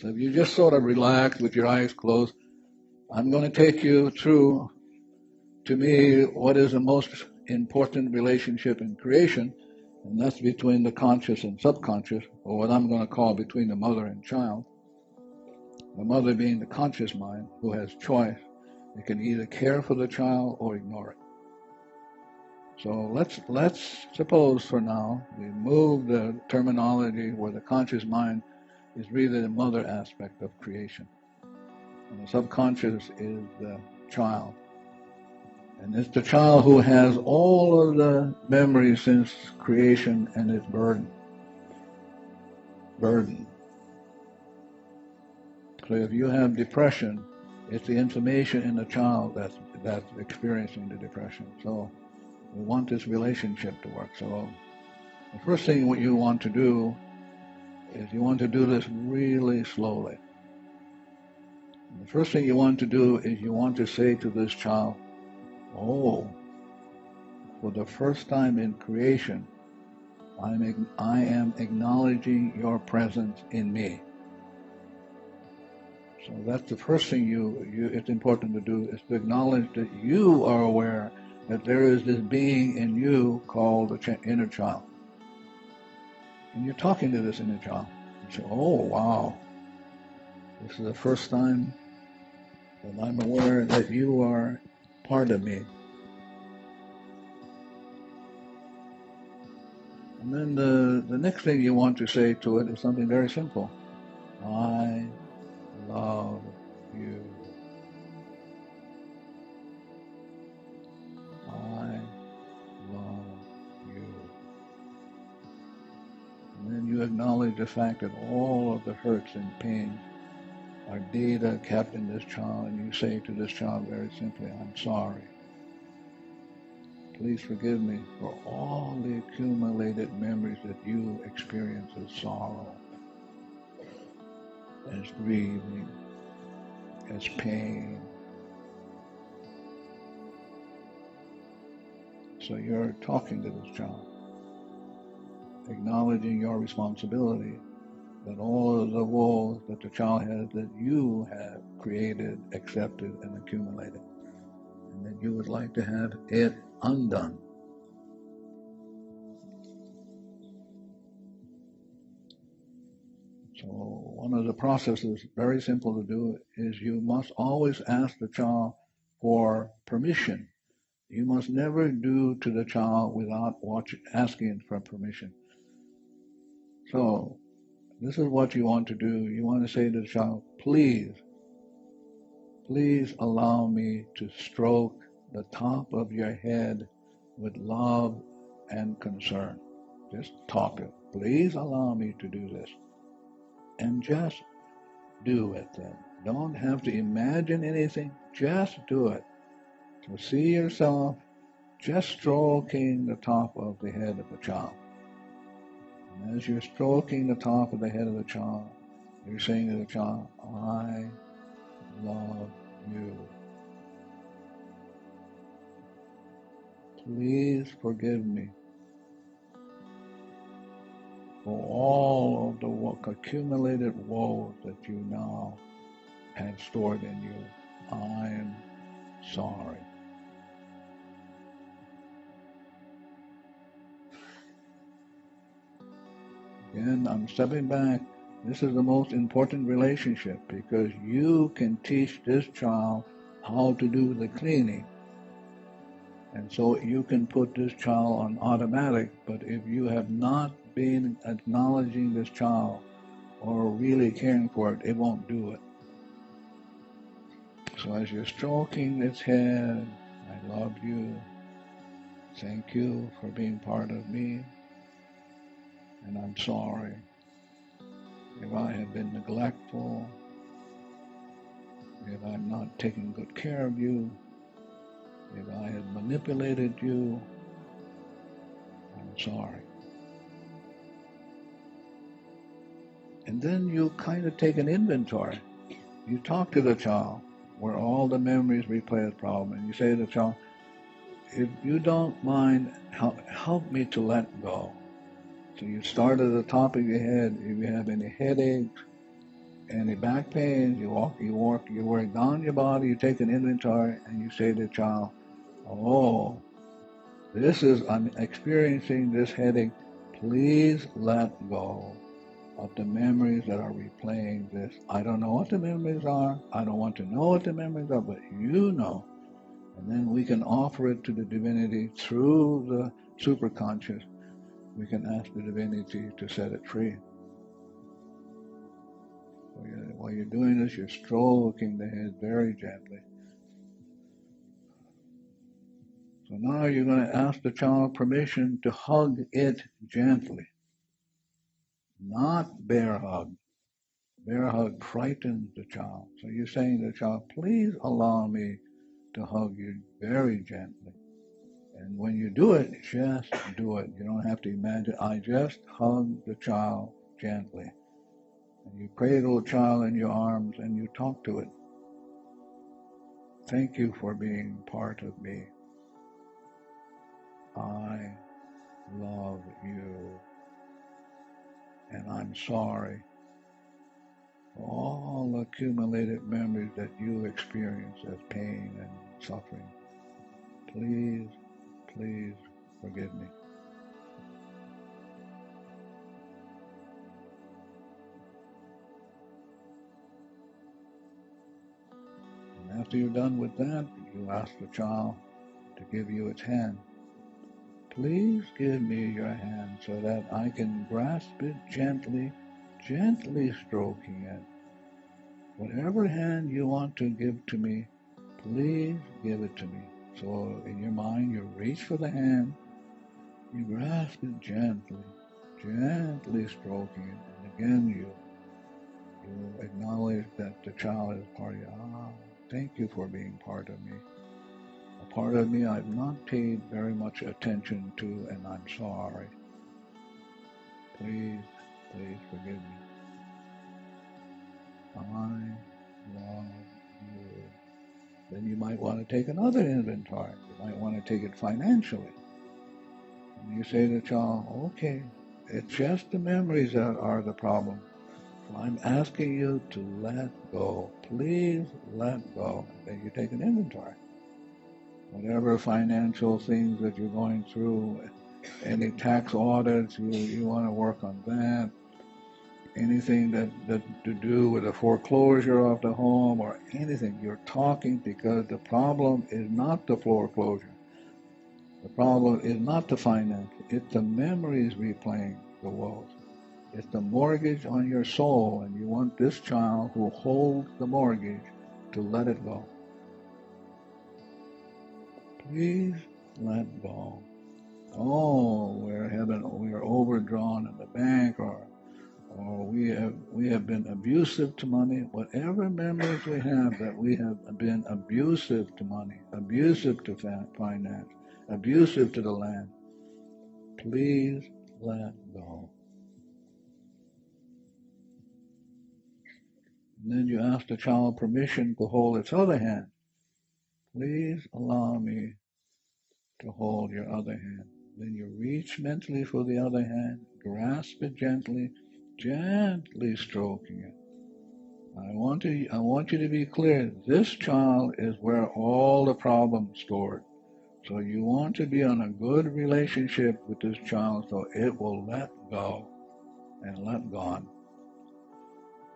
So if you just sort of relax with your eyes closed, I'm going to take you through, to me, what is the most important relationship in creation, and that's between the conscious and subconscious, or what I'm going to call between the mother and child. The mother being the conscious mind, who has choice. It can either care for the child or ignore it. So let's suppose for now we move the terminology where the conscious mind is really the mother aspect of creation, and the subconscious is the child. And it's the child who has all of the memories since creation and its burden. So if you have depression, it's the information in the child that's experiencing the depression. So we want this relationship to work. So the first thing what you want to do is you want to do this really slowly. And the first thing you want to do is you want to say to this child, oh, for the first time in creation, I am acknowledging your presence in me. So that's the first thing it's important to do, is to acknowledge that you are aware that there is this being in you called the inner child. And you're talking to this inner child. You say, oh, wow, this is the first time that I'm aware that you are part of me. And then the next thing you want to say to it is something very simple. I love you. I love you. And then you acknowledge the fact that all of the hurts and pains are data kept in this child, and you say to this child very simply, I'm sorry. Please forgive me for all the accumulated memories that you experience as sorrow, as grieving, as pain. So you're talking to this child, acknowledging your responsibility, that all of the woes that the child has, that you have created, accepted, and accumulated, and that you would like to have it undone. So one of the processes, very simple to do, is you must always ask the child for permission. You must never do to the child without asking for permission. So this is what you want to do. You want to say to the child, please allow me to stroke the top of your head with love and concern. Just talk to it. Please allow me to do this. And just do it then. Don't have to imagine anything. Just do it. So see yourself just stroking the top of the head of the child. And as you're stroking the top of the head of the child, you're saying to the child, I love you. Please forgive me for all of the accumulated woes that you now have stored in you. I am sorry. Again, I'm stepping back. This is the most important relationship, because you can teach this child how to do the cleaning. And so you can put this child on automatic, but if you have not been acknowledging this child or really caring for it, it won't do it. So as you're stroking its head, I love you. Thank you for being part of me. And I'm sorry if I have been neglectful, if I'm not taking good care of you, if I have manipulated you, I'm sorry. And then you kind of take an inventory. You talk to the child where all the memories replay the problem, and you say to the child, if you don't mind, help me to let go. So you start at the top of your head. If you have any headaches, any back pains, you work down your body, you take an inventory, and you say to the child, oh, I'm experiencing this headache. Please let go of the memories that are replaying this. I don't know what the memories are. I don't want to know what the memories are, but you know. And then we can offer it to the divinity through the superconscious. We can ask the divinity to set it free. So while you're doing this, you're stroking the head very gently. So now you're going to ask the child permission to hug it gently, not bear hug. Bear hug frightens the child. So you're saying to the child, please allow me to hug you very gently. And when you do it, just do it. You don't have to imagine. I just hug the child gently. And you cradle the child in your arms and you talk to it. Thank you for being part of me. I love you. And I'm sorry for all the accumulated memories that you experience as pain and suffering. Please, please forgive me. And after you're done with that, you ask the child to give you its hand. Please give me your hand so that I can grasp it gently, gently stroking it. Whatever hand you want to give to me, please give it to me. So in your mind, you reach for the hand, you grasp it gently, gently stroking it, and again you acknowledge that the child is part of you. Thank you for being part of me. A part of me I've not paid very much attention to, and I'm sorry. Please, please forgive me. I love you. Then you might want to take another inventory. You might want to take it financially. And you say to the child, okay, it's just the memories that are the problem. So I'm asking you to let go. Please let go. And then you take an inventory. Whatever financial things that you're going through, any tax audits, you want to work on that. Anything that to do with the foreclosure of the home or anything, you're talking because the problem is not the foreclosure. The problem is not the finance. It's the memories replaying the woes. It's the mortgage on your soul, and you want this child who holds the mortgage to let it go. Please let go. Oh, we're overdrawn in the bank, or we have been abusive to money. Whatever memories we have that we have been abusive to money, abusive to finance, abusive to the land, please let go. And then you ask the child permission to hold its other hand. Please allow me to hold your other hand. Then you reach mentally for the other hand, grasp it gently, gently stroking it. I want you to be clear. This child is where all the problems stored. So you want to be on a good relationship with this child so it will let go and let go.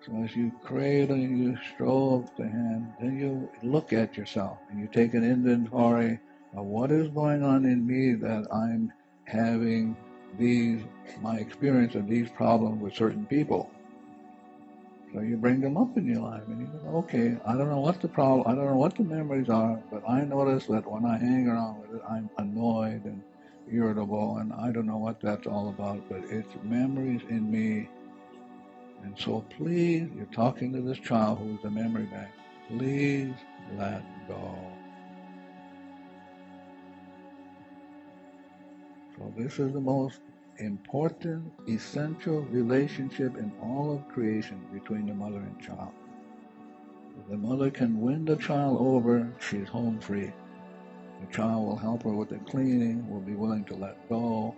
So as you cradle and you stroke the hand, then you look at yourself and you take an inventory of what is going on in me that I'm having my experience of these problems with certain people. So you bring them up in your life and you go, okay, I don't know what the problem, I don't know what the memories are, but I notice that when I hang around with it, I'm annoyed and irritable, and I don't know what that's all about, but it's memories in me. And so please, you're talking to this child who's a memory bank, please let go. So this is the most important, essential relationship in all of creation between the mother and child. If the mother can win the child over, she's home free. The child will help her with the cleaning, will be willing to let go,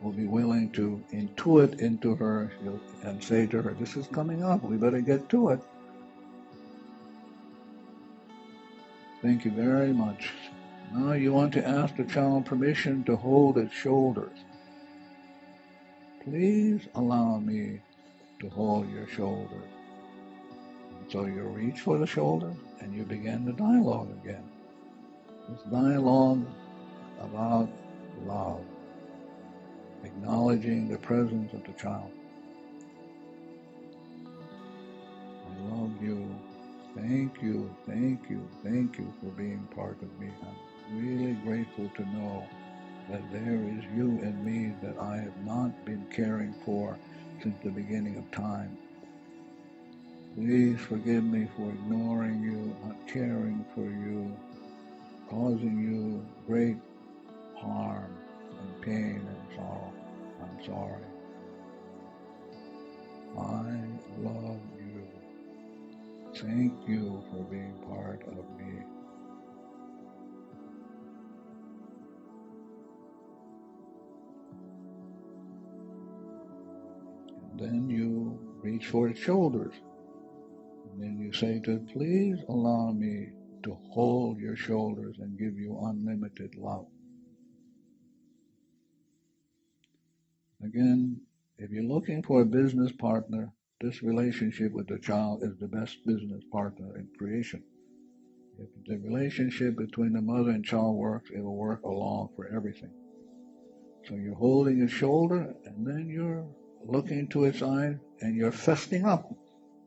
will be willing to intuit into her and say to her, this is coming up, we better get to it. Thank you very much. Now you want to ask the child permission to hold its shoulders. Please allow me to hold your shoulders. And so you reach for the shoulder and you begin the dialogue again. This dialogue about love, acknowledging the presence of the child. I love you. Thank you, thank you, thank you for being part of me. I'm really grateful to know that there is you in me that I have not been caring for since the beginning of time. Please forgive me for ignoring you, not caring for you, causing you great harm and pain and sorrow. I'm sorry. I love you. Thank you for being part of me. And then you reach for its shoulders. And then you say to it, please allow me to hold your shoulders and give you unlimited love. Again, if you're looking for a business partner, this relationship with the child is the best business partner in creation. If the relationship between the mother and child works, it will work along for everything. So you're holding its shoulder, and then you're looking to its eyes, and you're festing up.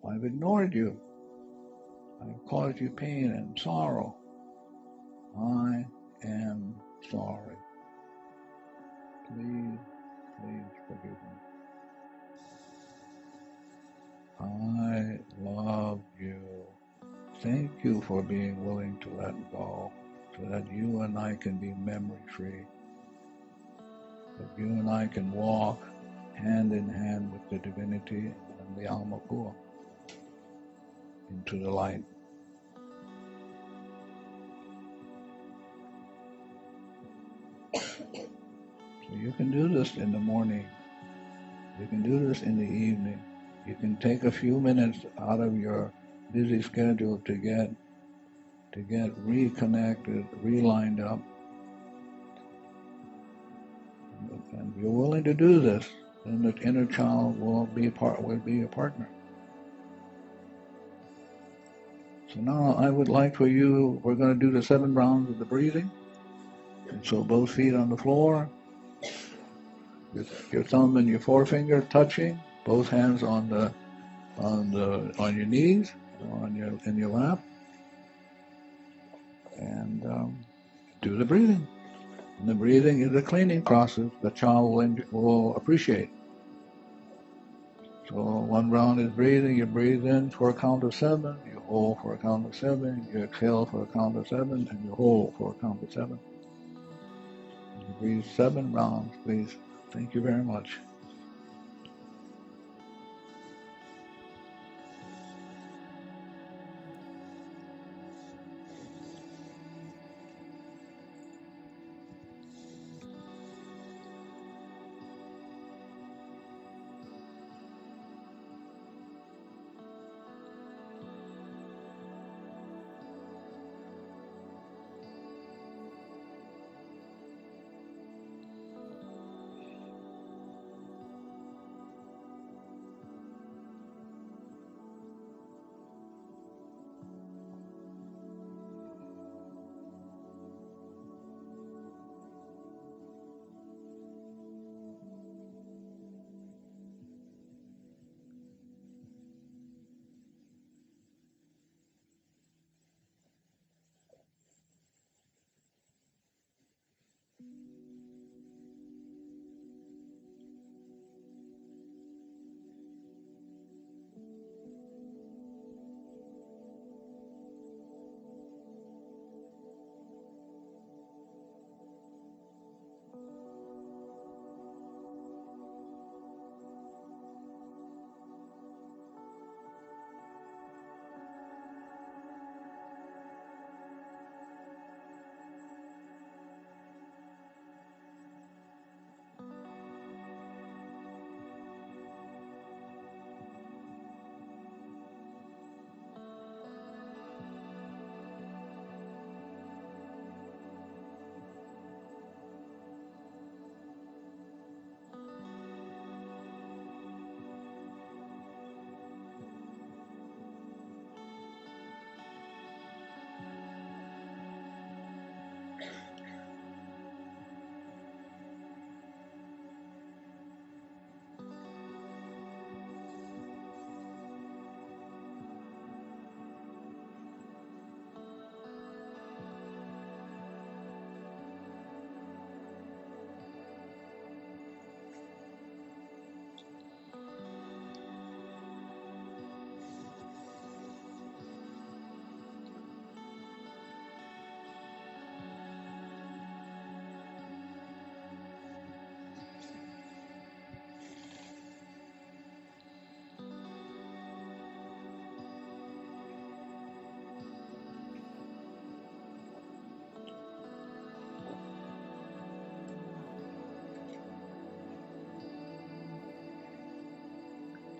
I've ignored you. I've caused you pain and sorrow. I am sorry. Please, please forgive me. I love you. Thank you for being willing to let go so that you and I can be memory-free, that you and I can walk hand in hand with the divinity and the Alma Pura into the light. So you can do this in the morning. You can do this in the evening. You can take a few minutes out of your busy schedule to get reconnected, relined up. And if you're willing to do this, then the inner child will be a partner. So now I would like for you, we're going to do the 7 rounds of the breathing. And so both feet on the floor, your thumb and your forefinger touching, both hands on your knees, in your lap, and do the breathing. And the breathing is a cleaning process the child will appreciate. So 1 round is breathing. You breathe in for a count of 7, you hold for a count of 7, you exhale for a count of 7, and you hold for a count of 7. You breathe 7 rounds, please. Thank you very much.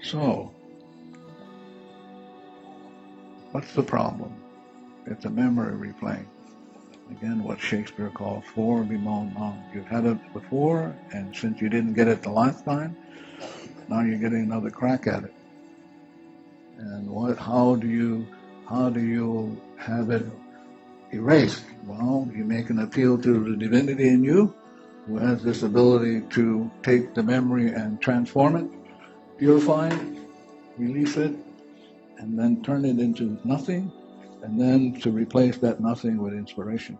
So, what's the problem? It's a memory replaying. Again, what Shakespeare calls for bemoan non. You've had it before, and since you didn't get it the last time, now you're getting another crack at it. And how do you have it erased? Well, you make an appeal to the divinity in you, who has this ability to take the memory and transform it, purify it, release it, and then turn it into nothing, and then to replace that nothing with inspiration.